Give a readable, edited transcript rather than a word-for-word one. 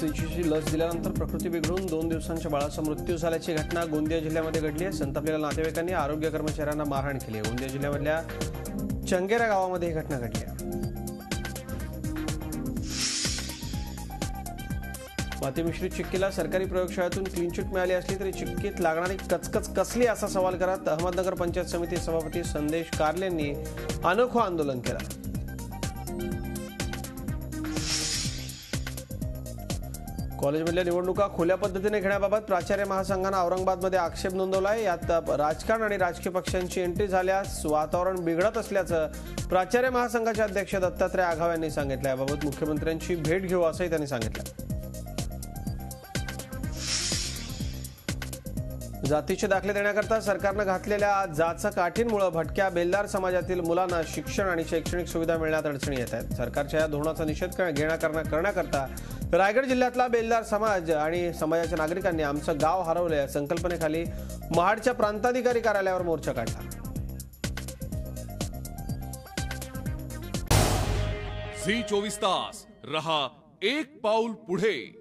HCGची लस दिल्यानंतर प्रकृती बिघडून 2 दिवसांच्या बाळाचा मृत्यू झाल्याची घटना गोंदिया जिल्ह्यामध्ये घडली आहे। संतापलेल्या नातेवाईकांनी आरोग्य कर्मचाऱ्यांना मारहाण केली आहे। गोंदिया जिल्ह्यामधल्या चंगेरा गावामध्ये ही घटना घडली आहे। मातीमिश्रित चिक्कीला सरकारी प्रयोगशाळेतून क्लीन चिट मिळाली असली तरी चिक्कीत लागणारी कचकच कसली असा सवाल करत अहमदनगर पंचायत समिती सभापती संदेश कारलेंनी अनोखं आंदोलन केलं। कॉलेजमधल्या निवडणुका खुल्या पद्धतीने घेण्याबाबत प्राचार्य महासंघाने औरंगाबादमध्ये आक्षेप नोंदवलाय। यात राजकारण आणि राजकीय पक्षांची एंट्री झाल्यास वातावरण बिघडत असल्याचं प्राचार्य महासंघाचे अध्यक्ष दत्तात्रय आघाव यांनी सांगितलं। याबाबत मुख्यमंत्र्यांची भेट घेऊ असंही त्यांनी सांगितलं। जातीचे दाखले देण्याकरता सरकारने घातलेल्या जाचा काठींमुळे भटक्या बेलदार समाजातील मुलांना शिक्षण आणि शैक्षणिक सुविधा मिळण्यात अडचणी येत आहेत। सरकारच्या या धोरणाचा निषेध करण्याकरता रायगड जिल्ह्यातला बेलदार समाज आणि समाजाच्या नागरिकांनी आमचं गाव हरवलं या संकल्पनेखाली महाडच्या प्रांताधिकारी कार्यालयावर मोर्चा काढला। झी 24 तास रहा एक पाऊल पुढे।